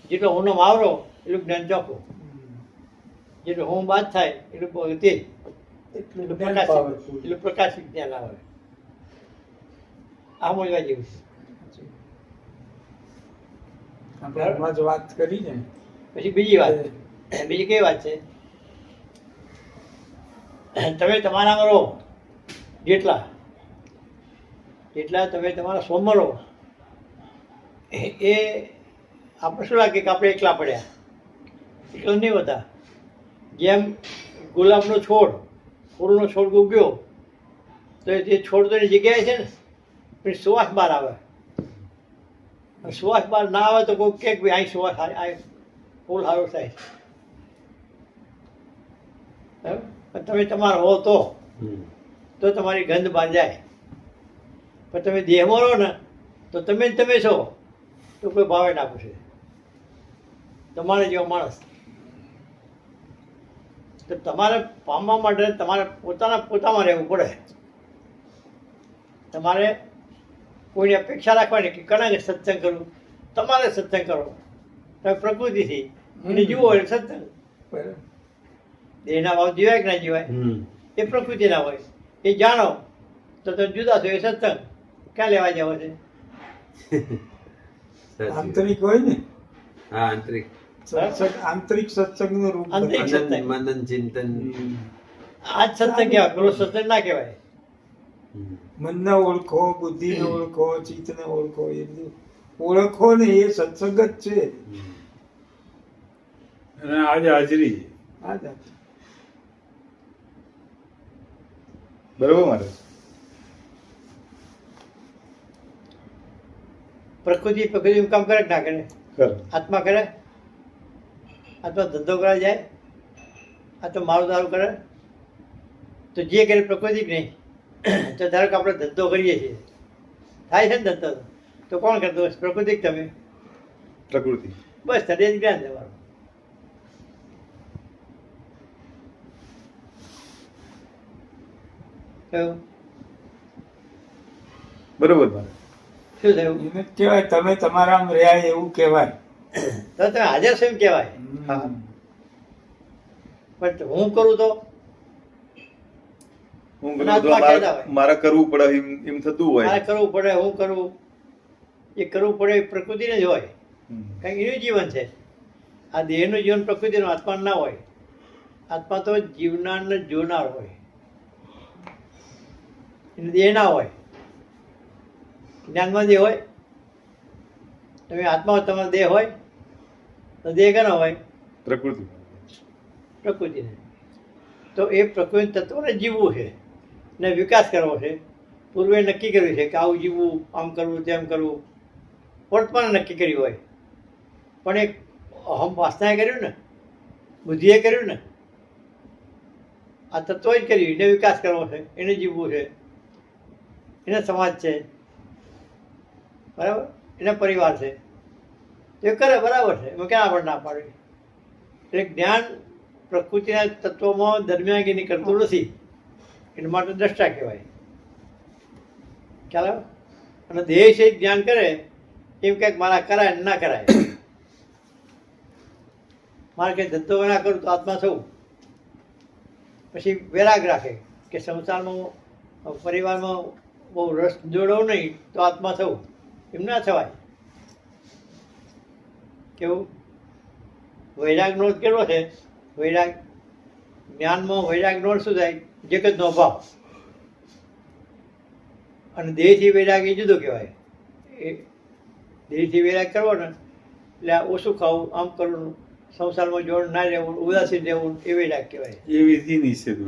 જેટલો હોનો માવરો એટલું જ્ઞાન ચોખ્ખું, જેટલો હોમ બાદ થાય એટલું તેજ, એટલું પ્રકાશિત જ્ઞાન આવે. આ સમજવા જેવું છે. આપણે વાત કરી ને પછી બીજી વાત, બીજી કઈ વાત છે, તમે તમારામાં રહો જેટલા તમે તમારા સ્વમાં રહો, એ આપણે શું લાગે કે આપણે એકલા પડ્યા, એકલા નહીં હોતા. જેમ ગુલાબનો છોડ, ફૂલનો છોડ ઉગ્યો તો એ છોડ તો એની જગ્યાએ છે ને, પણ સુવાસ બહાર આવે. સુવાસ બહાર ના આવે તો કોઈ કે ભાઈ અહીં સુવાસ ફૂલ સારું થાય. તમે તમારો હો તો તમારી ગંધ બહાર જાય. પણ તમે દેહમાં રહો ને તો તમે છો તો કોઈ ભાવે ના પૂછે. તમારે જેવો માણસ તો તમારે પામવા માટે તમારે પોતામાં રહેવું પડે. તમારે કોઈની અપેક્ષા રાખવાની કે કણા સત્સંગ કરવું, તમારે સત્સંગ કરો. તમે પ્રકૃતિથી એને જુઓ એટલે સત્સંગ. દેહના ભાવ જીવાય કે ના જીવાય એ પ્રકૃતિના હોય. એ જાણો તો તમે જુદા છો, એ સત્સંગ. ક્યાં લેવા જાવ છે? આંતરિક હોય ને, આંતરિક આંતરિક સત્સંગનું રૂપ. આંતરિક સત્સંગ, મનન ચિંતન, આ જ સત્સંગ કહેવાય, પેલો સત્સંગ ના કહેવાય. મનને ઓળખો, બુદ્ધિને ઓળખો, ચિત્તને ઓળખો, એ બધું ઓળખો ને એ સત્સંગ જ છે. અને આજે હાજરી હા જ. બરોબર મારે. પ્રકૃતિ કામ કરે કે ના કરે? કર. આત્મા કરે? આત્મા ધંધો કરવા જાય? આ તો મારું દારૂ કરે? તો જે કરે પ્રકૃતિ જ નહીં. તો ધારો કે આપણે ધંધો કરીએ છીએ, થાય છે ને ધંધો, તો કોણ કરતો હશે? પ્રકૃતિ જ તમે. પ્રકૃતિ. બસ તને જ જ્ઞાન તમારું. કહ્યું બરોબર મારે. શું થયું? એને જ કહેવાય તમે તમારામાં રહ્યા એવું કહેવાય. તો તમે હાજર છો એમ કહેવાય. હા. પણ હું કરું તો હું અને આત્મા કહેતા હોય. મારે કરવું પડે એમ થતું મારે હોય. કરવું પડે, હું કરું, એ કરવું પડે એ પ્રકૃતિને જ હોય. કારણ કે એનું જીવન છે. આ દેહનું જીવન પ્રકૃતિનું, આત્માનું ના હોય. આત્મા તો જીવનારને જોનાર હોય, એને દેહ ના હોય. જ્ઞાનમાં દેહ હોય. તમે આત્મા તમારો દેહ હોય તો દેહ કેનો હોય? પ્રકૃતિ. પ્રકૃતિને. તો એ પ્રકૃતિ તત્વને જીવવું છે ને વિકાસ કરવો છે. પૂર્વે નક્કી કર્યું છે કે આવું જીવવું, આમ કરવું, તેમ કરવું. વર્તમાન નક્કી કર્યું હોય, પણ એક અહમ વાસનાએ કર્યું ને, બુદ્ધિએ કર્યું ને, આ તત્વએ જ કર્યું. એને વિકાસ કરવો છે, એને જીવવું છે, એને સમાજ છે, બરાબર, એને પરિવાર છે. તો એ કરે, બરાબર છે, એમાં ક્યાં આપણે ના પાડવી? એટલે જ્ઞાન પ્રકૃતિના તત્વોમાં દરમિયાનગીરી કરતું નથી. એના માટે દ્રષ્ટા કહેવાય. ખ્યાલ આવે? અને દેહ છે જ્ઞાન કરે એમ કંઈક મારા કરાય ને ના કરાય. મારે કંઈ ધંધો ના કરું તો આત્મા થવું. પછી વૈરાગ રાખે કે સંસારમાં, પરિવારમાં બહુ રસ જોડવું નહીં તો આત્મા થવું. એમ ના થવાય. કેવું? વૈરાગનો અર્થ કેટલો છે? વૈરાગ જ્ઞાનમાં વૈરાગનો અર્થ શું થાય? જગતનો અભાવ. અને દેહથી વૈરાગ એ જુદો કહેવાય. એ દેહથી વૈરાગ કરવો ને એટલે આ ઓછું ખાવું, આમ કરવું, સંસારમાં જોડ ના રહેવું, ઉદાસીન રહેવું, એ વૈરાગ કહેવાય. એ વિધિ નિષેધ.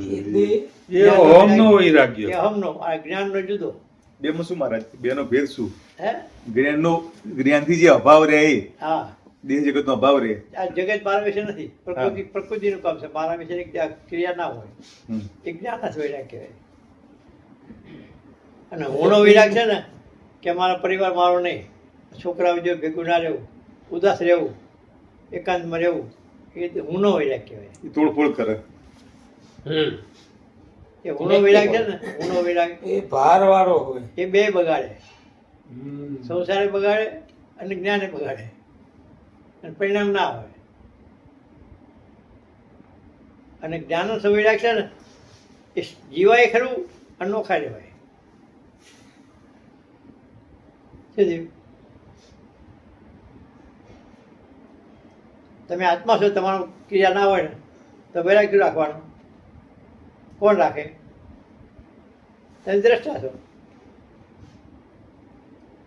એ એ હોમનો વૈરાગ્ય. એ હમનો, આ જ્ઞાનનો જુદો. બેમાં શું મહારાજ? બેનો ભેદ શું? હે? જ્ઞાનથી જે અભાવ રહે એ હા, દેહ જગતનો અભાવ રહે. આ જગત મારા વિશે નથી. પ્રકૃતિનું કામ છે. મારા વિશે ક્રિયા ના હોય. એ જ્ઞાન જ વૈરાગ કહેવાય. અને હુંનો વૈરાગ છે ને કે મારા પરિવાર મારો નહીં, છોકરાઓ જો ભેગું ના રહેવું, ઉદાસ રહેવું, એકાંતમાં રહેવું, એ હુંનો વૈરાગ કહેવાય. એ તોડફોડ કરે. એ હુંનો વૈરાગ છે ને, હુંનો વૈરાગ એ ભાર વાળો હોય. એ બે બગાડે. સંસારે બગાડે અને જ્ઞાને બગાડે. અને પરિણામ ના આવે. અને જ્ઞાનનો સમય રાખશે ને એ જીવાય ખરું અને નોખા રહેવાય. શું થયું? તમે આત્મા છો, તમારું ક્રિયા ના હોય ને તો વૈરાગ્ય રાખવાનું. કોણ રાખે? તમે દ્રષ્ટા છો.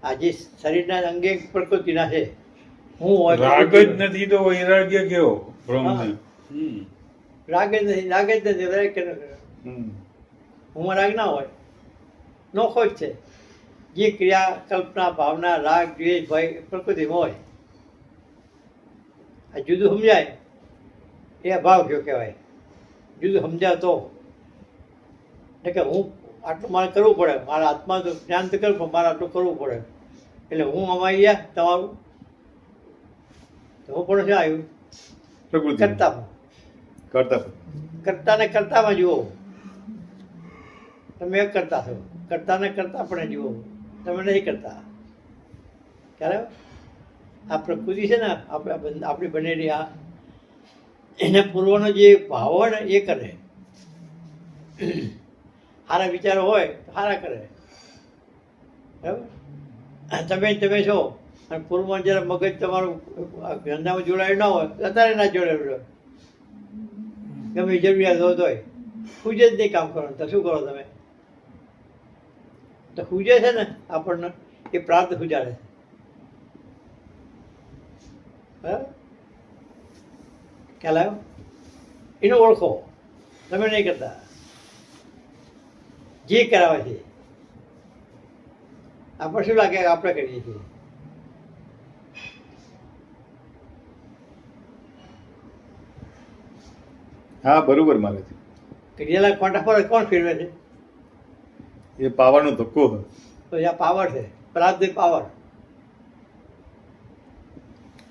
આ જે શરીરના અંગે પ્રકૃતિના છે, હું હોય રાગ જ નથી તો વૈરાગ્ય કેવો બ્રહ્મને? રાગ જ નથી, વૈરાગ્ય ન કરે. હું રાગ ના હોય, નોખો જ છે. જે ક્રિયા, કલ્પના, ભાવના, રાગ, દ્વેષ, ભય પ્રકૃતિમાં હોય, આ જુદું સમજાય એ અભાવ કયો કહેવાય. જુદું સમજાય તો એટલે કે હું આટલું મારે કરવું પડે, મારા આત્મા તો જ્ઞાન તો કરવું પણ મારે આટલું કરવું પડે. એટલે હું અમારી ગયા તમારું તો હું પણ શું આવ્યું? પ્રકૃતિ કરતામાં. કરતા કરતાને કરતામાં જુઓ. તમે એક કરતા છો, કરતાને કરતા પણ જુઓ. તમે નહીં કરતા. ખ્યાલ આવ્યો? આ પ્રકૃતિ છે ને આપણી બનેલી, આ એના પૂર્વનો જે ભાવ હોય ને એ કરે. સારા વિચારો હોય તો સારા કરે. બરાબર? તમે છો અને પૂર્વમાં જરા મગજ તમારું ધંધામાં જોડાયું ના હોય તો અત્યારે ના જોડાયું હોય. ગમે જરૂરિયાત હોય હુજ જ નહીં કામ કરવાનું. તો શું કરો તમે? તો હુજે છે ને આપણને એ પ્રાપ્ત હુજાડે છે. બરાબર? ખ્યાલ આવ્યો? એને ઓળખો. તમે નહીં કરતા. જે કરાવે છે આપણે શું લાગે આપણે કરીએ છીએ. હા બરોબર મારે છે. ઘડિયાળના કોંટા પર કોણ ફેરવે છે? એ પાવાનો ધક્કો હોય. તો આ પાવર છે, પ્રાપ્ત પાવર.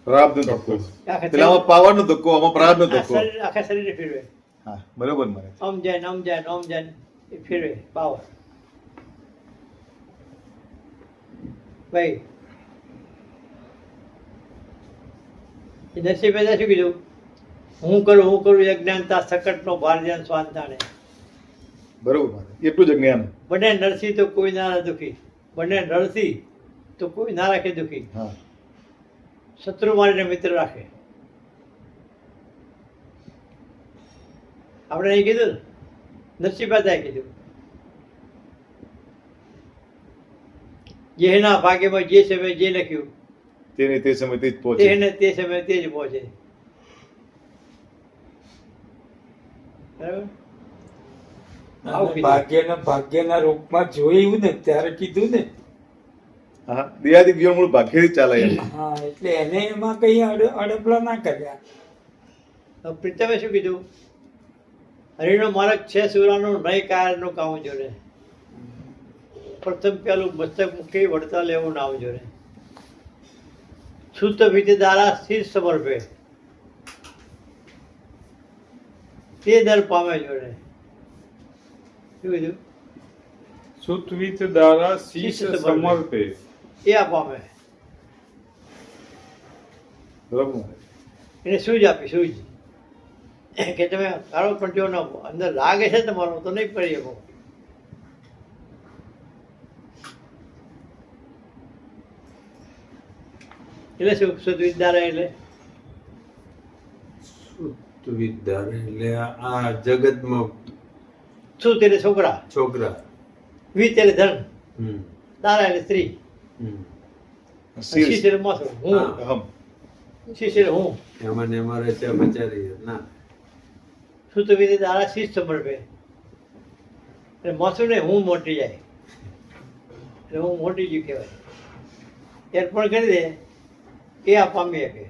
પ્રારબ્ધનો ધક્કો. આખા પેલા આમાં પાવાનો ધક્કો, આમાં પ્રારબ્ધનો ધક્કો. આખા શરીરે ફેરવે. હા બરોબર મારે છે. આમ જાય ને આમ જાય ને આમ જાય ને એ ફેરવે પાવર. ભાઈ એ નરસિંહ મહેતા શું કીધું? હું કરું અજ્ઞાનતા સકટનો ભાર જેમ સ્વાંતાને. બરોબર મારે એટલું જ જ્ઞાન. બને નરસિંહ તો કોઈ ના દુખી, બને નરસિંહ તો કોઈ ના રાખે દુખી. હા શત્રુ મારીને મિત્ર રાખે. આપણે અહીં કીધું ને, નરસિંહ મહેતાએ કીધું જેના ભાગ્યમાં જે સમયે જે લખ્યું તેને તે સમય તે જ પહોંચે. તેને તે સમયે તે જ પહોંચે. બરાબર? આવું કીધું. ભાગ્યના રૂપમાં જોયું ને ત્યારે કીધું ને. હા દેહાદી જીવન મૂળ ભાગ્યથી ચાલે એમ. હા એટલે એને એમાં કઈ અડપલા ના કર્યા. હવે પ્રીતમે શું કીધું? હરિનો માર્ગ છે સુરાનો નહીં કાયરનું કામ જોડે. પ્રથમ પેલું મસ્તક મૂકી વળતા લેવું નામ જોડે. શુદ્ધ વિધિ દ્વારા સ્થિર સમર્પે તે દર પામે જોડે. શું કીધું? સુતવિત દ્વારા શીશ સમર્પે એ આ પામે. બરોબર મારે. એને સૂઝ આપી, સૂઝ કે તમે કાઢો પણ જો અંદર લાગે છે તમારો તો નહીં કરી શકો. એટલે શું શુદ્ધ વિદ્યા એટલે શુદ્ધ વિદ્યા એટલે આ જગતમાં શું તેને છોકરા, છોકરા. વિત એટલે ધન, હમ તારા એટલે સ્ત્રી, હમ શીશ શીર્ષ એટલે માથું, હું, હા. અહમ. શીશ એટલે હું. એમાં ને એમાં રચ્યા બચારી ના શુદ્ધ વિધિ તારા શીશ સમર્પે એટલે માથું ને હું મોટી જાય એટલે હું મોટી જ કહેવાય. અર્પણ કરી દે એ આ પામી શકે.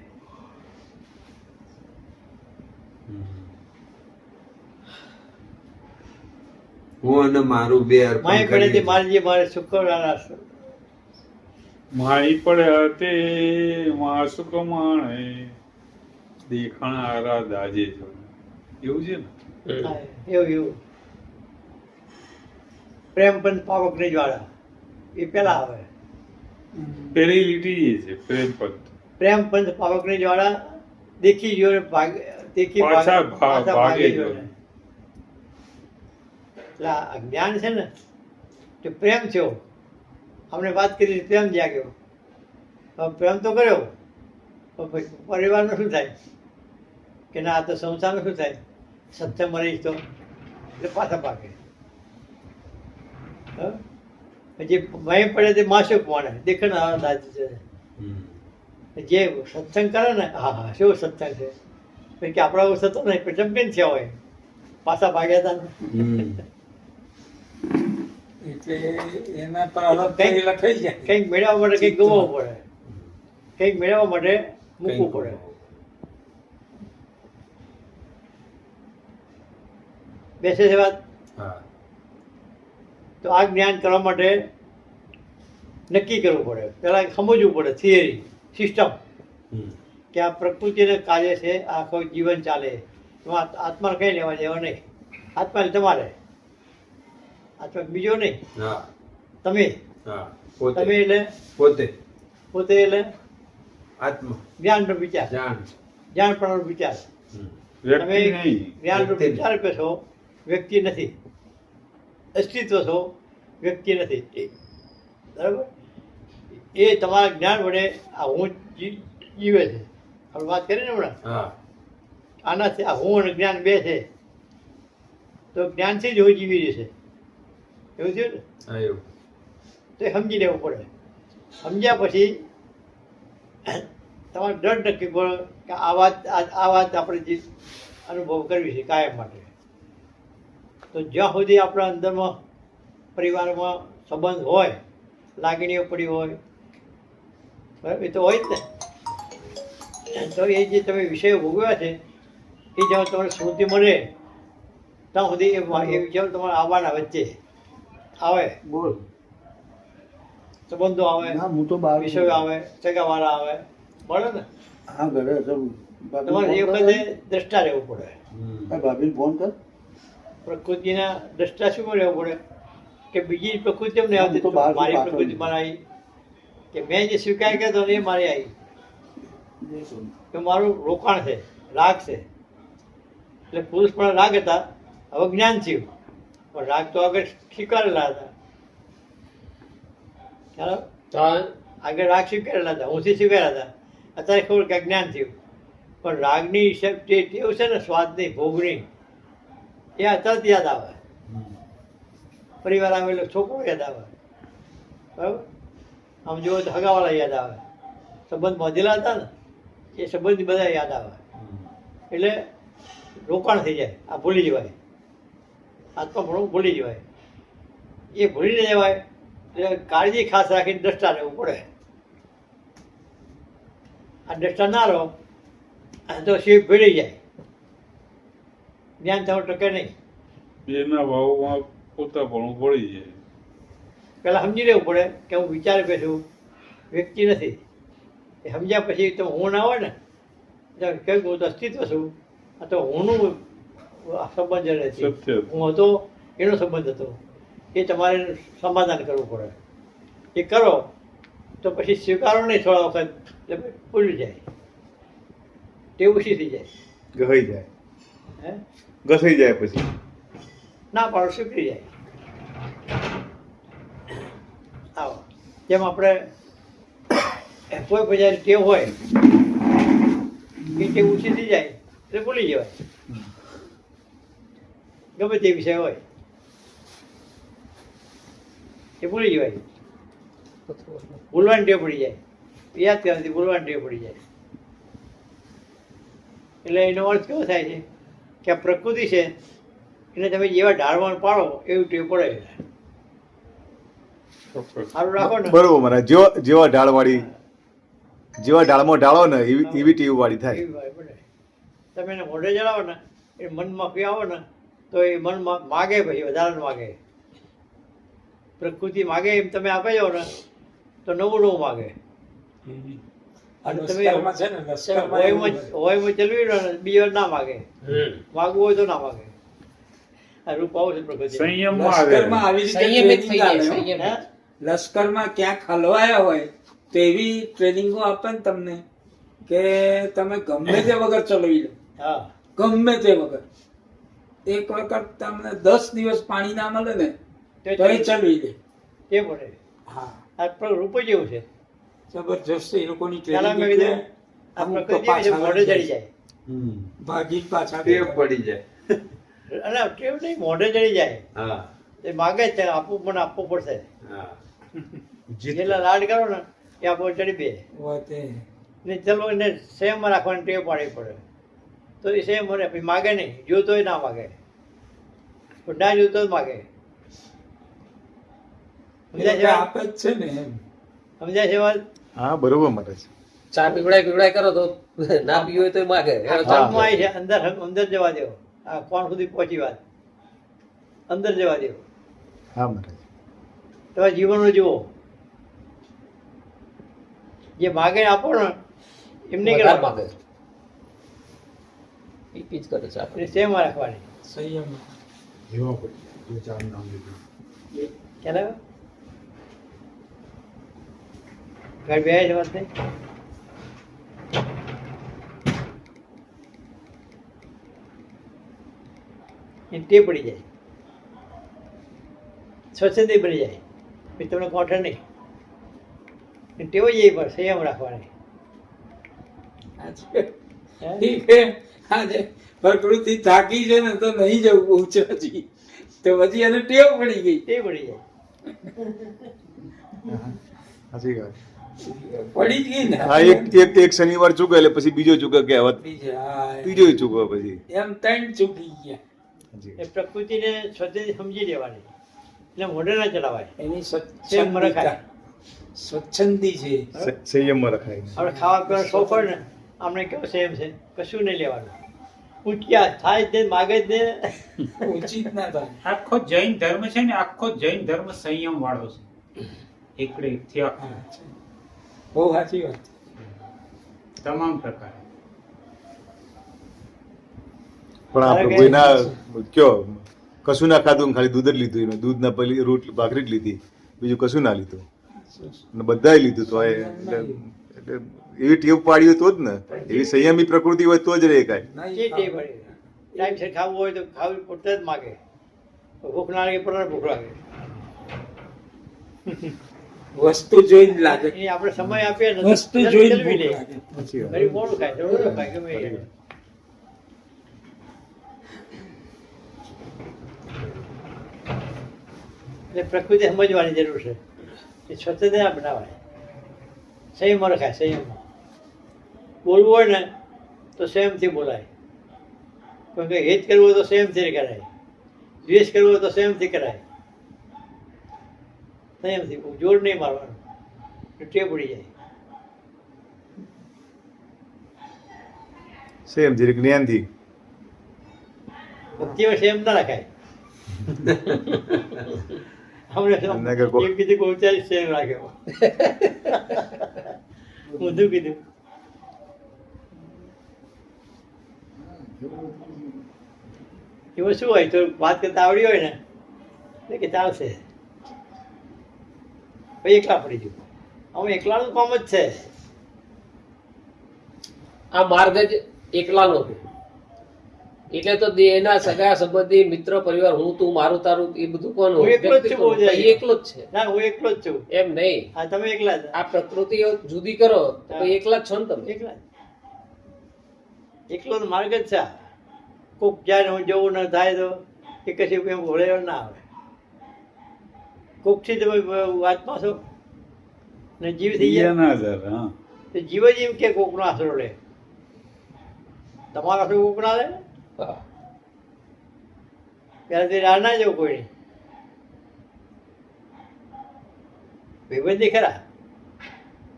હું અને મારું બે અર્પણ માય પડે તે કરી મારી જે મારે શુક્રવારના મારી પડે તે માં સુખ માણે દેખાણ આરા દાજે જો. એવું છે ને. એવું એવું પ્રેમ પણ પાવક નહીં જ્વાળા એ પેલા આવે. પેલી લીટી એ છે પ્રેમ પદ. પ્રેમ પંચ પાવકની જ્વાળા દેખી જો ને દેખી પાછા પાછા ભાગે જો ને. એટલે આ જ્ઞાન છે ને કે પ્રેમ થયો, આપણે વાત કરી પ્રેમ જાગ્યો, હવે પ્રેમ તો કર્યો તો પછી પરિવારનું શું થાય કે ના આ તો સંસારનું શું થાય, સત્સંગમાં રહીશ તો એટલે પાછા પાકે. હા? જે ભય પડે તે માસુક માણે દેખણ દાદ છે. જે સત્સંગ કરે ને હા હા શું સત્સંગ છે પછી કે આપણા થતો નહીં પછી ચંપિયન થયા હોય પાછા ભાગ્યા હતા ને. એટલે એના પર અલગ થઈ લખાઈ જાય. કંઈક મેળવવા માટે કંઈક ગમવું પડે, કંઈક મેળવવા માટે મૂકવું પડે. બેસે છે વાત. હા તો આ જ્ઞાન કરવા માટે નક્કી કરવું પડે, પહેલાં સમજવું પડે થિયરી સિસ્ટમ કે આ પ્રકૃતિને કાર્ય છે, આખો જીવન ચાલે એમાં આત્માને કંઈ લેવા દેવા નહીં. આત્મા એટલે તમારે, આત્મા બીજો નહીં, હા તમે હા તમે પોતે એટલે પોતે પોતે એટલે આત્મા જ્ઞાનનો વિચાર, જાણ જાણપણાનો વિચાર. વ્યક્તિ તમે નહીં. જ્ઞાનનો વ્યક્તિ વિચાર આપે છો, વ્યક્તિ નથી. અસ્તિત્વ છો, વ્યક્તિ નથી. બરાબર? એ તમારા જ્ઞાન વડે આ હું જીવે છે. આપણે વાત કરી ને હમણાં હા આનાથી આ હું અને જ્ઞાન બે છે, તો જ્ઞાનથી જ હું જીવી રહેશે એવું થયું ને. આવ્યું તો એ સમજી લેવું પડે. સમજ્યા પછી તમારે દ્રઢ નક્કી કરો કે આ વાત આપણે જે અનુભવ કરવી છે કાયમ માટે. તો જ્યાં સુધી આપણા અંદરમાં પરિવારમાં સંબંધ હોય, લાગણીઓ પડી હોય, બરાબર, એ તો હોય જ ને. તો એ જે તમે વિષયો ભોગવ્યા છે એ જ્યાં તમારે સ્મૃતિ મળે ત્યાં સુધી એ વિચારો તમારે આવવાના વચ્ચે આવે, બોલ સંબંધો આવે, ના હું તો બહાર વિષયો આવે, સગાવાળા આવે, મળે ને. હા ઘરે હતું. તમારે એ વખતે દ્રષ્ટા રહેવું પડે. ભાભી ફોન કર. પ્રકૃતિના દ્રષ્ટા શું રહેવું પડે કે બીજી પ્રકૃતિ અમને હું આવતી તો બહાર મારી પાછળ પ્રકૃતિ મને આવી, કે મેં જે સ્વીકાર કર્યો એ મારી આવી, કે મારું રોકાણ છે, રાગ છે. એટલે પુરુષ પણ રાગ હતા, હવે જ્ઞાન થયું, પણ રાગ તો આગળ સ્વીકારેલા હતા. ખ્યાલ આવ્યો? આગળ રાગ સ્વીકારેલા હતા, હુંથી સ્વીકાર્યા હતા. અત્યારે ખબર કે જ્ઞાન થયું, પણ રાગની ટેવ છે ને સ્વાદની, ભોગની, એ અત્યારે યાદ આવે. પરિવાર આવેલો છોકરો યાદ આવે, બરાબર. આમ જુઓ તો હગાવાળા યાદ આવે, સંબંધ બાંધેલા હતા ને એ સંબંધ બધા યાદ આવે. એટલે રોકાણ થઈ જાય, આ ભૂલી જવાય, આત્મા ભૂલી જવાય. એ ભૂલી ન જવાય એટલે કાળજી ખાસ રાખીને દ્રષ્ટા રહેવું પડે. આ દ્રષ્ટા ના રહો તો શિવ ભીડી જાય, જ્ઞાન તમારું ટકે નહીં. બેના ભાવમાં પોતાપણું પડી જાય. પહેલાં સમજી લેવું પડે કે હું વિચાર બેઠું વ્યક્તિ નથી. એ સમજ્યા પછી તો હું ના હોય ને કહ્યું હું તો અસ્તિત્વ છું, આ તો હુંનું સંબંધ નથી, સત્ય. હું હતો એનો સંબંધ હતો. એ તમારે સમાધાન કરવું પડે. એ કરો તો પછી સ્વીકારો નહીં થોડા વખત એટલે ભૂલી જાય, તે ઓછી થઈ જાય. ગહાઈ જાય, હે ઘસાઈ જાય પછી. ના પાડો સ્વીકારી જાય. આવો જેમ આપણે કોઈ બજાર ટેવ હોય એ ટેવ ઓછી થઈ જાય એટલે ભૂલી જવાય, ગમે તે વિષય હોય એ ભૂલી જવાય. ભૂલવાની ટેવ પડી જાય, યાદ કરવાથી ભૂલવાની ટેવ પડી જાય. એટલે એનો અર્થ કેવો થાય છે કે આ પ્રકૃતિ છે એને તમે જેવા ઢાળવાણ પાડો એવું ટેવ પડે. સારું રાખો ને. બરોબર મારા જેવા ઢાળવાળી, જેવા ઢાળમાં ઢાળો ને એવી ટેવ વાળી થાય. એવી વાત પડે. તમે એને મોઢે જણાવો ને એ મનમાં પી આવો ને તો એ મનમાં માગે, પછી વધારે માગે. પ્રકૃતિ માગે એમ તમે આપે જાઓ ને તો નવું નવું માગે. અને તમે લશ્કરમાં છે ને, લશ્કરમાં એવું હોય. હોયમાં ચલવી લો ને બીજી વાર ના માગે. માગવું હોય તો ના માગે. આ રૂપ આવું છે પ્રકૃતિ. સંયમમાં આવે. લશ્કરમાં આવી રીતે સંયમિત થઈ training જાય, આલે, હો. સંયમિત. લશ્કરમાં ક્યાંક હલવાયા હોય તો એવી ટ્રેનિંગો આપે ને તમને કે તમે ગમે તે વગર ચલાવી લો, હા ગમે તે વગર. એક વખત તમને 10 દિવસ પાણી ના મળે ને તો એ ચલાવી લે. તે પડે. હા, આ રૂપ જ એવું છે. જબરજસ્ત એ લોકોની પહેલા મેં ટ્રેનિંગ. કીધું આ પ્રકૃતિ એવી છે, મોઢે ચડી જાય. ભાગી પાછા ટેવ પડી જાય. અને કેવું નહીં, મોઢે ચડી જાય. હા એ માગે જ છે, આપવું મને આપવું પડશે. હા જેટલા લાડ કરો ને એ આપો ચડી બે. વાતે. ને ચલો એને સેમમાં રાખવાની ટેવ પાડવી પડે તો એ સેમ મને પછી માગે નહીં, જોતોય ના માગે, પણ ના જોતો જ માગે. સમજાય છે વાત? આપે જ છે ને એમ. સમજાય છે વાત? હા બરોબર મહારાજ. ચા પીવડાય કરો તો ના પીવું હોય તો માગે. આ ધર્મમાં આવી છે, અંદર જવા દેવો. આ કોણ સુધી પહોંચી વાત, અંદર જવા દેવો. હા મહારાજ. તમે જીવનનું જુઓ, જે માગે આપો ને એમને વધારે કરવા માગે. ઈ પીચ કરે છે આપણે. સેમમાં રાખવાની. સંયમ. ખ્યાલ આવ્યો? ઘર બે છે વાત નહીં. એ ટેવ પડી જાય, સ્વચ્છંદી બની જાય, પછી તમને કોઠે નહીં. એ ટેવ જ એવી પર સંયમ રાખવાની. ઠીક છે. આજે પ્રકૃતિ થાકી છે ને તો નહીં જવું બહુ હજી, તો પછી એને ટેવ પડી ગઈ. ટેવ પડી જાય. સાચી વાત. પડી જ ગઈ ને. હા એક શનિવાર ચૂકે એટલે પછી બીજો ચૂકે કે હવે હા, ત્રીજો ચૂકે પછી. એમ 3 ચૂકી ગયા. હાજી. એ પ્રકૃતિને સ્વચ્છથી સમજી લેવાની, એટલે મોઢે ના ચલાવાય. એની સેમ રખાય. સ્વચ્છંદી છે. સંયમમાં રખાય. આપણે ખાવા પીવાનો શોખ હોય ને, આપણે કેવું સેમ છે, કશું નહીં લેવાનું. ઉચક્યા થાય જ ને, માગે જ ને. ઉચિત ના થાય. આખો જૈન ધર્મ છે ને, આખો જૈન ધર્મ સંયમ વાળો છે. એકડે એકથી આખો હા, છે. બહુ સાચી વાત. તમામ પ્રકારે. પણ આ પ્રભુના કયો કશું ના ખાધું ને ખાલી દૂધ જ લીધું, એનું દૂધ ના પેલી રોટલી ભાખરી જ લીધી, બીજું કશું ના લીધું, અને બધાય લીધું તો એટલે એવી ટેવ પાડી તો જ ને, એવી સંયમી પ્રકૃતિ હોય તો જ રહે કાંઈ. ના, જે ટેવ પડી. ટાઈમસર ખાવું હોય તો ખાવું પોતે જ માગે. ભૂખ ના લાગે પણ ભૂખ લાગે. વસ્તુ જોઈને લાગે. એની આપણે સમય આપીએ ને વસ્તુ જોઈને ચલવી લે. ભૂખ લાગે. સાચી વાત. ઘડી મોડું ખાય, થોડું ખાય, ગમે એ. એટલે પ્રકૃતિ સમજવાની જરૂર છે. એ સ્વચ્છતા ના બનાવાય, સંયમમાં રખાય. સંયમમાં બોલવું હોય ને તો સંયમથી બોલાય. કોઈ કંઈ હિત કરવું હોય તો સંયમથી કરાય, દ્વેષ કરવો હોય તો સંયમથી કરાય. સંયમથી, જોર નહીં મારવાનું, ટેવ પડી જાય. સેમ જરીક જ્ઞાનથી. ભક્તિમાં સંયમ ના રખાય. હમણે એમના ઘર કો- એમ કીધું કે ઉચ્ચારી સંયમ રાખ્યો. ઊંધું કીધું. એમાં શું હોય, તો વાત કરતા આવડી હોય ને તો કે ચાલશે. પછી એકલા પડી ગયું. આમાં એકલાનું કામ જ છે. આ માર્ગ જ એકલાનો છે. એટલે તો દેહના સગા સંબંધી મિત્ર પરિવાર, હું તું મારું તારું, એ બધું કોનું? હું એકલો જ છું, બહુ જાય. એ એકલો જ છે. ના, હું એકલો જ છું. એમ નહીં, હા, તમે એકલા જ. આ પ્રકૃતિ જુદી કરો તો પછી એકલા જ છો ને તમે. એકલા જ. એકલો માર્ગ જ છે આ. કોક જાય ને હું જવું ન થાય તો એ કશી એમ ભોળે ના આવે. કોકથી તમે વાતમાં છો ને જીવ થઈ જાય તો જીવ જ એમ કે કોકનો આશરો લે. તમારો આશરો કોક ના લે ને. હા. પહેલાંથી રાહ ના જવું કોઈની. ભાઈબંધી ખરા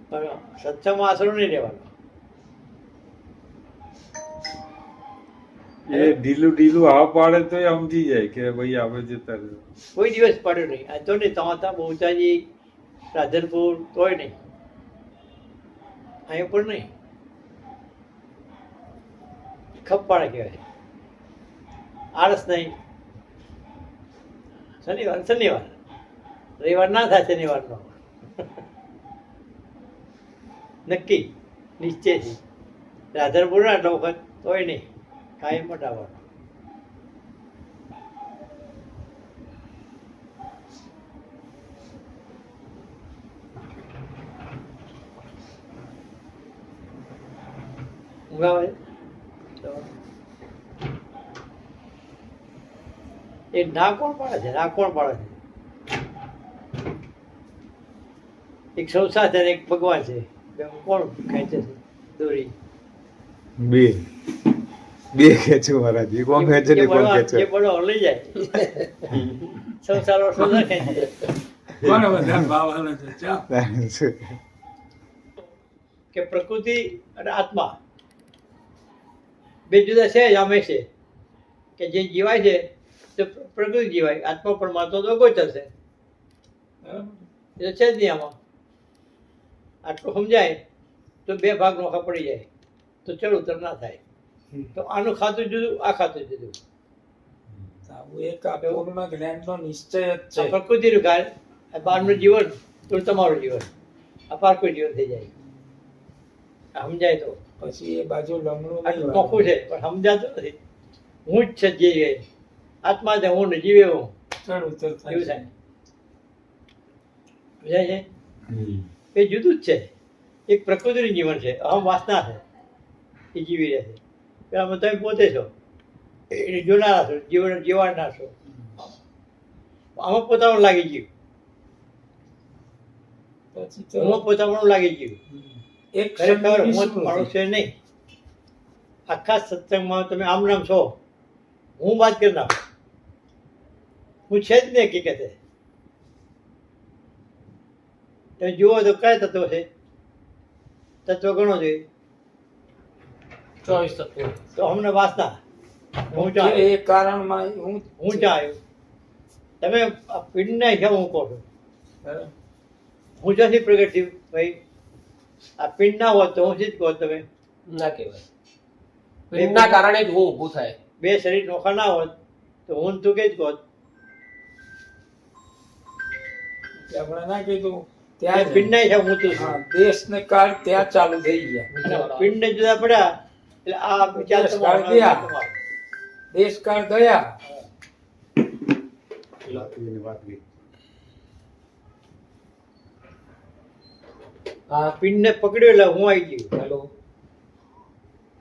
પણ સત્સંગમાં આશરો નહીં લેવાનો. એ ઢીલું હાવ પાડે તો એ સમજી જાય કે ભાઈ આપણે જતા રહ્યો. કોઈ દિવસ પડ્યો નહીં. આ તો નહીં, તમાતા બહુચાજી રાધનપુર તોય નહીં, અહીં પણ નહીં. ખપ્પાળા કહેવાય. આળસ નહીં. શનિવાર રવિવાર ના થાય. શનિવારનો નક્કી નિશ્ચયથી રાધર બોલો આટલો વખત તોય નહીં કાંઈ મોટા વાર ઊંઘ આવે તો એ ના કોણ પાડે છે ના કોણ પાડે છે એક સંસાર છે અને એક ભગવાન છે બે કોણ ખેંચે છે દોરી બે બે ખેંચું મહારાજ એ કોણ ખેંચે ને કોણ ખેંચે જે બળો લઈ જાય સંસારો સંસાર ખેંચે કોને વધારે ભાવ આવે છે ચા કે પ્રકૃતિ અને આત્મા બે જુદા છે જ આમે છે કે જે જીવાય છે તો પ્રકૃતિ જીવાય આત્મા પરમાત્મા તો ગોચર છે એ તો છે જ નહીં આમાં આટલું સમજાય તો બે ભાગ નોખા પડી જાય તો ચડ ઉતર ના થાય તો આનું ખાતું જુદું આ ખાતું જુદું આવું એક આ પૂર્ણ જ્ઞાનનો નિશ્ચય જ આ છે પ્રકૃતિનું કાર્ય આ બહારનું જીવન તો તમારું જીવન આ પારકું જીવન થઈ જાય આ સમજાય તો પછી એ બાજુ લમણું આટલું નહીં નોખું છે પણ સમજાતું નથી હું જ છે જે આત્મા છે હું ને જીવે હું ચડ ઉતર એવું થાય થાય સમજાય છે એ જુદું જ છે એક પ્રકૃતિનું જીવન છે અહમ વાસના છે એ જીવી રહે છે પેલા તમે પોતે છો એ જોનારા છો જીવન જીવાડનાર છો આમાં પોતાનું લાગી ગયું પછી તો હું પોતાનું લાગી ગયું એક ખરેખર ક્ષણની હું શું મારો છે નહીં આખા સત્સંગમાં તમે આમ નામ છો હું વાત કરી નાખું હું છે જ નહીં હકીકતે તમે જુઓ તો કયા તત્વો છે તત્વ ગણો જોઈએ 24 તત્વો તો અમને વાસના હું ચા એ કારણમાં હું ચા આવ્યું તમે આ પિંડના હિસાબ હું કહો છો બરાબર. હું જ્યાંથી પ્રગટ થયું ભાઈ આ પિંડ ના હોત તો હું જ કહો તમે ના કહેવાય પિંડના કારણે જ હું ઊભું થાય બે શરીર નોખા ના હોત તો હું તું કે જ કહો આપણે ના કીધું ત્યાં જ. પિંડના હિસાબ હું તું છું હા, દેશ ને કાળ ત્યાં ચાલુ થઈ ગયા પિંડને જુદા પડ્યા એટલે આ વિચાર બસ, તમારો, કાઢી આ આ. તમારો. દેશ કાળ ગયા આ પિંડને પકડ્યો એટલે હું આવી ગયું હેલો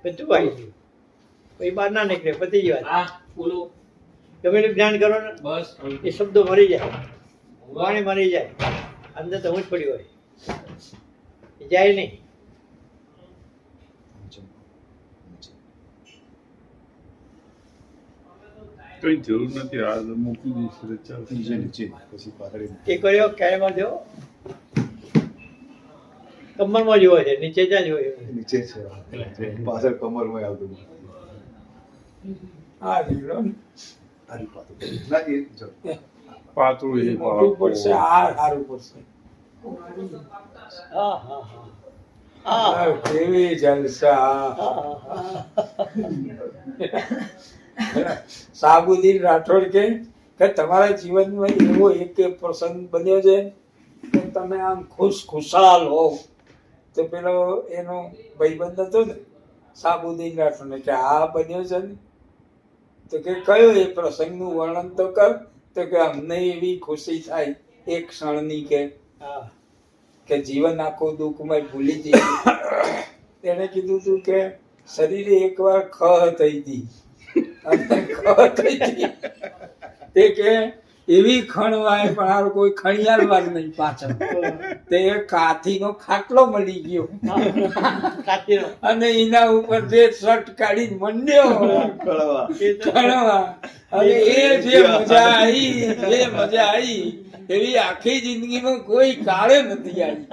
બધું આવી ગયું પછી બહાર ના નીકળે પતી ગઈ વાત હા બોલો ગમે એટલું જ્ઞાન કરો ને બસ એ શબ્દો મરી જાય વાણી મરી જાય અંદર તો હું જ પડી હોય એ જાય નહીં કઈ જરૂર નથી આ મૂકી દઈશ ચાલશે નીચે નીચે પછી પાછળ એ કર્યો ક્યારેમાં જો કમરમાં જ હોય છે નીચે ત્યાં જ હોય છે. નીચે છે પાછળ કમરમાં આવતું આ લીલો ને. આરી પાછળ. ના એ જો પાતળું એ મોટું પડશે આ સારું પડશે હા હા હા હા આ કેવી જલસા હા સાબુદ્દીન રાઠોડ કે તમારા જીવનમાં એવો એક પ્રસંગ બન્યો છે કે તમે આમ ખુશાલ હો તો પેલો એનો ભાઈબંધ હતો ને સાબુદ્દીન રાઠોડ કે આ બન્યો છે ને તો કે કયો એ પ્રસંગનું વર્ણન તો કર તો કે અમને એવી ખુશી થાય એક ક્ષણની હા કે જીવન આખું દુઃખમય ભૂલી જઈએ એને કીધું તું કે શરીરે એકવાર ખહ થઈ હતી અને ખહ થઈ હતી તે કે એવી ખણવાય પણ હારું કોઈ ખણિયાર નહીં પાછળ તે કાથીનો ખાટલો મળી ગયો કાચીનો અને એના ઉપર જે શર્ટ કાઢી મંડ્યો ખણવા અને એ જે મજા આવી એવી આખી જિંદગીમાં કોઈ કાળે નથી આવી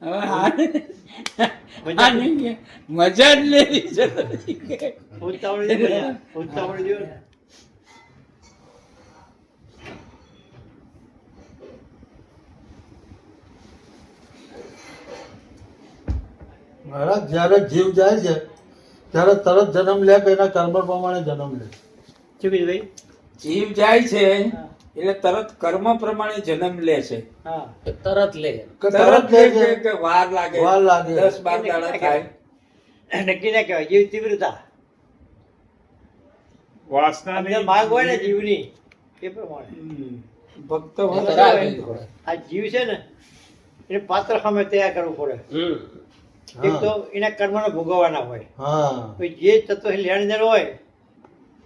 હવે આને મજા જ લેવી છે ઉતાવળી જોઈએ ઉતાવળી જોઈએ મહારાજ જ્યારે જીવ જાય છે ત્યારે તરત જન્મ લે કે એના કર્મ પ્રમાણે જન્મ લે શું કીધું ભાઈ જીવ જાય છે એટલે તરત કર્મ પ્રમાણે જન્મ લે છે. હા તરત લે. તરત લે છે કે વાર લાગે? વાર લાગે. 10-12 દાડા થાય. નક્કી ના કહેવાય. જીવ તીવ્રતા વાસના અંદર માગ હોય ને જીવની એ પ્રમાણે ભક્ત એ હોય તો તો રાહ હોય. જોવી પડે. આ જીવ છે ને એને પાત્ર સામે તૈયાર કરવું પડે. એક તો એના કર્મનો ભોગવવાના હોય. હા પછી જે તત્વ લેણદેણ હોય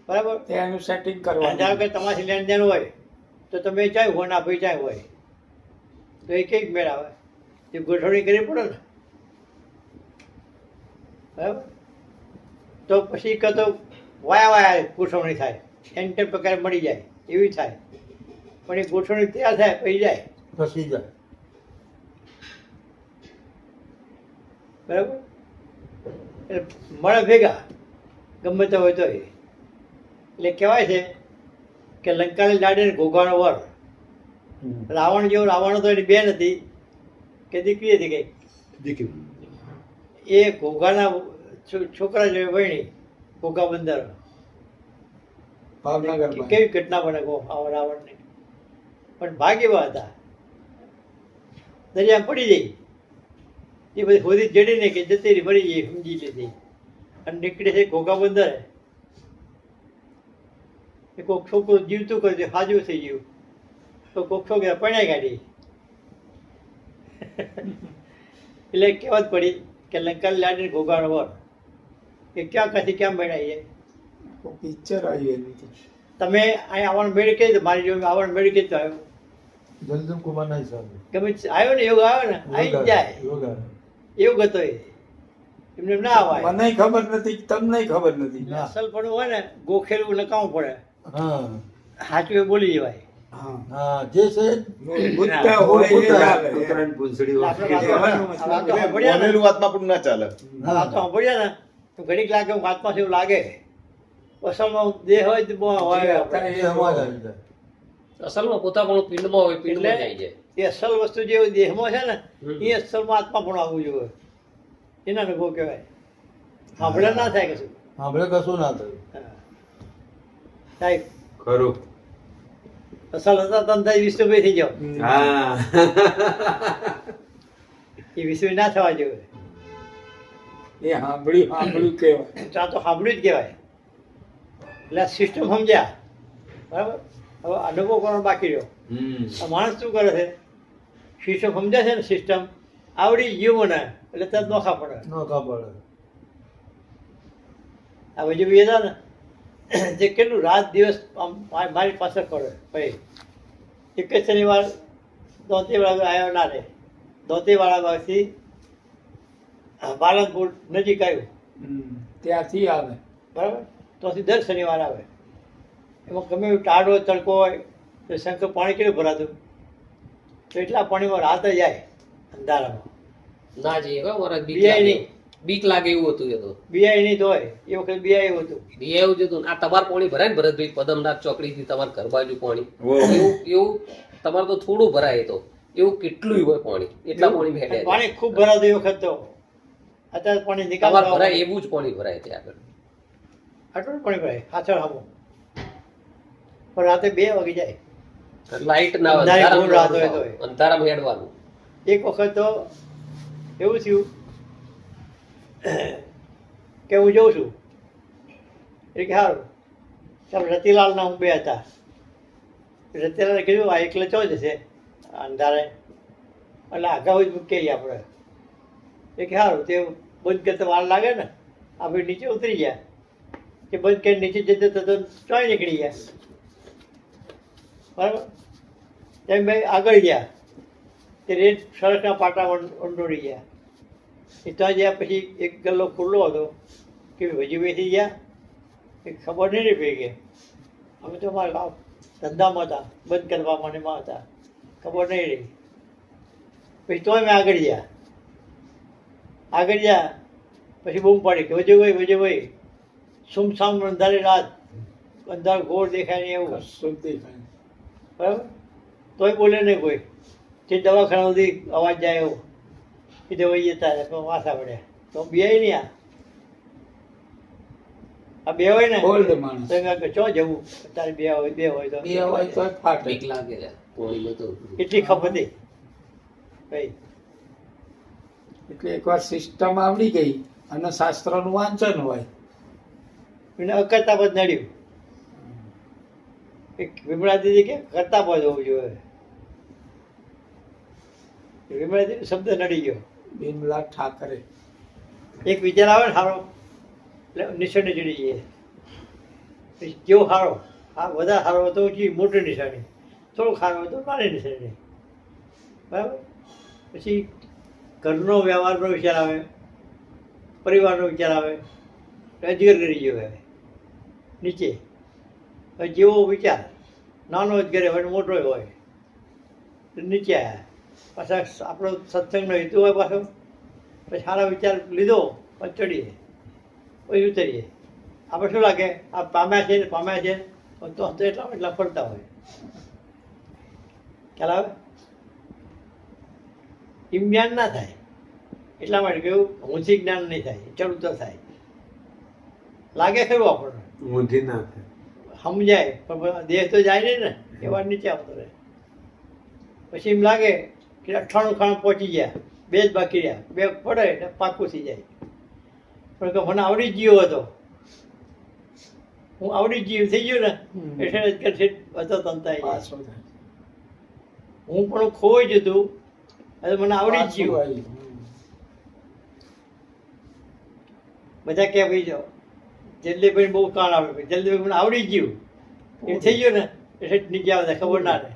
બરાબર, તેનું સેટિંગ ધારો કરવાનું. કે તમારી લેણદેણ હોય તો તમે ચાહ્યું હોય ના ભાઈ ચાહ્યું હોય તો એ કઈ મેળ આવે? એ ગોઠવણી કરવી પડે ને, બરાબર. તો પછી કાં તો વાયા ગોઠવણી થાય, એન ટેન પ્રકારે મળી જાય એવી થાય, પણ એ ગોઠવણી તૈયાર થાય પછી જાય, ફસી જાય. બરાબર. એટલે મળે ભેગા ગમે તે હોય તો એટલે કહેવાય છે કે લંકાની લાડીને ઘોઘાનો વર. રાવણ જેવો રાવણ હતો એની બેન હતી કે દીકરી હતી કઈ, એ ઘોઘાના છોકરા જેવી વહેણી, ઘોઘા બંદર. ભાવનગરમાં. કેવી ઘટના બને કહો આવા રાવણની. પણ ભાગ એવા હતા, દરિયામાં પડી જઈ એ બધી હોદી જડીને કે જતી રહી, મરી જઈ, સમજી લીધી અને નીકળે છે ઘોઘા બંદરે. એ કોઈક છોકરું જીવતું કર્યું છે, હાજુ થઈ ગયું તો કોઈક છોકરા પરણાઈ કાઢી. એટલે કહેવત પડી કે લંકા લાડીને ઘોઘાનો વર, કે ક્યાં કાંથી ક્યાં મેળાઈ જાય. પિક્ચર આવ્યું એનું તો. તમે અહીં આવવાનું મેળ કહી દો, મારી જોડે આવવાનું મેળ કહી દો આવ્યો, જનજન કુમારના હિસાબે ગમે તે આવ્યો ને યોગ આવ્યો ને આવી જાય યોગ આવે. એવું હતો એ. એમને ના આવાય. મને ખબર નથી, તમને ખબર નથી. ના. અસલ પણ હોય ને ગોખેલું નકામું પડે, હા સાચું એ બોલી જવાય. હા. હા જે છે બુદ્ધા હોય એ જ આવે. કૂતરાની પૂંછડી આપણે વાપરી. આ વાતો સાંભળ્યા ને, બનેલું વાતમાં પણ ના ચાલે. આ વાતો સાંભળ્યા ને તો ઘડીક લાગે હું વાતમાં એવું લાગે, અસલમાં દેહ હોય તો બહુ હોય આપણે. એ સમાજ આવી જાય. અસલમાં પોતાપણું પિંડમાં હોય, પિંડમાં જાય છે. એ અસલ વસ્તુ જે દેહમાં છે ને એ અસલમાં આત્મા પણ આવવું જોઈએ, એના અનુભવ કહેવાય. સાંભળે ના થાય કશું. આપણે કશું ના થયું. હા. સાહેબ ખરું. અસલ હતા તને થાય વિષ્ણુભાઈ થઈ જાઓ, હા એ વિષ્ણુ ના થવા જોઈએ. એ સાંભળ્યું કહેવાય. તો આ તો સાંભળ્યું જ કહેવાય. એટલે આ સિસ્ટમ સમજ્યા બરાબર. હવે અનુભવ કરવાનો બાકી રહ્યો. હમ. આ માણસ શું કરે છે, સિસ્ટમ સમજ્યા છે ને, સિસ્ટમ આવડી જીવોને એટલે તરત નોખા પડે. ન ખબર. આ બીજું બી હતા ને જે કેટલું રાત દિવસ આમ મારી પાસે કરે ભાઈ. એક જ શનિવાર દોંતીવાળા આવ્યો ના રહે, દોંતીવાળામાંથી પાલનપુર નજીક આવ્યું ત્યાંથી આવે. બરાબર, ત્યાંથી દર શનિવાર આવે. એમાં ગમે એવું ટાઢ હોય, તડકો હોય તો શંકર પાણી કેટલું ભરાતું, તો એટલા પાણીમાં રાત જાય અંધારામાં. ના જઈએ હો, મારા બીક બિયાય લાગે. નહીં. બીક લાગે એવું હતું એ તો. બિયાય નહીં તો હોય એ વખતે બિયાય એવું હતું. બિયાય એવું જ હતું. આ તમારે પાણી ભરાય ને ભરતભાઈ, પદમનાથ ચોકડીથી તમારા ઘર બાજુ પાણી ઓહો. એવું તમારે તો થોડું ભરાય તો એવું કેટલું હોય પાણી, એટલા પાણી ભેગા પાણી ખૂબ ભરાતું એ વખત તો. અત્યારે પાણી નિકાલ તમારે થવા ભરાય માંડ્યો. એવું જ પાણી ભરાય ત્યાં આગળ. આટલું જ પાણી ભરાય હાથળ હામું. પણ રાતે 2 વાગી જાય. લાઈટ ના હોય, અંધારી અંધારામાં ઘોર રાત હોય હેડવાનું. તોય. અંધારામાં હેડવાનું. એક વખત તો એવું થયું કે હું જઉં છું એટલે કે સારું ચાલ, રતિલાલના હું 2 હતા. રતિલાલે કીધું આ એકલે ચો જશે અંધારે, એટલે આઘા હોય મૂકીએ આપણે. એ કે સારું, તે બંધ કરતા વાર લાગે ને, આપણે નીચે ઉતરી ગયા, કે બંધ કરીને નીચે જતે તો ચોય નીકળી ગયા. બરાબર, તેમ ભાઈ આગળ ગયા તે રેત સડકના પાટા ઊંડોડી ગયા. એ ત્યાં ગયા પછી એક ગલ્લો ખુલ્લો હતો કે હજી બેસી ગયા, એ ખબર નહીં રહી પડી ગઈ. અમે તો અમારા ધંધામાં હતા, બંધ કરવા એમાં હતા, ખબર નહીં રહી. પછી તોય મેં આગળ ગયા પછી બૂમ પાડી કે વજે સુમસામ અંધારી રાત, અંધાર ઘોર દેખાય નહીં એવું. કશું દેખાય. બરાબર, તોય બોલે નહીં કોઈ. તે દવાખાના સુધી અવાજ જાય એવો એ દવાઈ જતા વાસા પડ્યા તો બિયાય નહીં. આ બે હોય ને બોલ્ડ માણસ તો એમ કે ચો જવું તારે બે હોય તો બે હોય તો ફાટે બીક લાગે છે પોણીમાં તો એટલી ખપ હતી ભાઈ. એટલે એકવાર સિસ્ટમ આવડી ગઈ અને શાસ્ત્રનું વાંચન હોય એને અકર્તા પદ નડ્યું. એક વિમળા દીદી કે કરતા પદ હોવું જોઈએ. વિમળા દીદી શબ્દ નડી ગયો. બિમલા ઠાકરે એક વિચાર આવે ને સારો એટલે નિશાની ચડી જઈએ. જેવો સારો વધારે સારો હતો મોટી નિશાની, થોડુંક સારો હતો નાની નિશાની. બરાબર. પછી ઘરનો વ્યવહારનો વિચાર આવે, પરિવારનો વિચાર આવે, અજગર કરી ગયો હવે નીચે. હવે જેવો વિચાર નાનો જ ઘરે હોય ને મોટો હોય તો નીચે આવ્યા. પાછા આપણો સત્સંગનો હેતુ હોય પાછો, પછી સારા વિચાર લીધો પછી ચડીએ પછી ઉતરીએ. આપણે શું લાગે આ પામ્યા છે ને તો એટલા ફરતા હોય. ખ્યાલ આવે? એમ જ્ઞાન ના થાય. એટલા માટે કહ્યું ઊંચી જ્ઞાન નહીં થાય, ચડું તો થાય. લાગે ખરું આપણને ઊંધી ના થાય. સમજાય પણ દેહ તો જાય નહીં ને, એ વાર નીચે આવતો રહે. પછી એમ લાગે કે 98 ખાણ પહોંચી ગયા, 2 જ બાકી રહ્યા, 2 પડે એટલે પાકું થઈ જાય. પણ કે મને આવડી જ ગયો હતો, હું આવડી જ જીવ થઈ ગયો ને એટલે હતો તંતાઈ જાય. પાછો થાય. હું પણ ખોઈ જતું એટલે મને આવડી જ પાછું ગયું. આવ્યું. બધા કે ભાઈ જાઓ જલ્દીભાઈ બહુ કાણ આવે, જલ્દીભાઈ મને આવડી જ ગયું એ થઈ ગયું ને એટલે નીચે આવે ખબર ના રહે.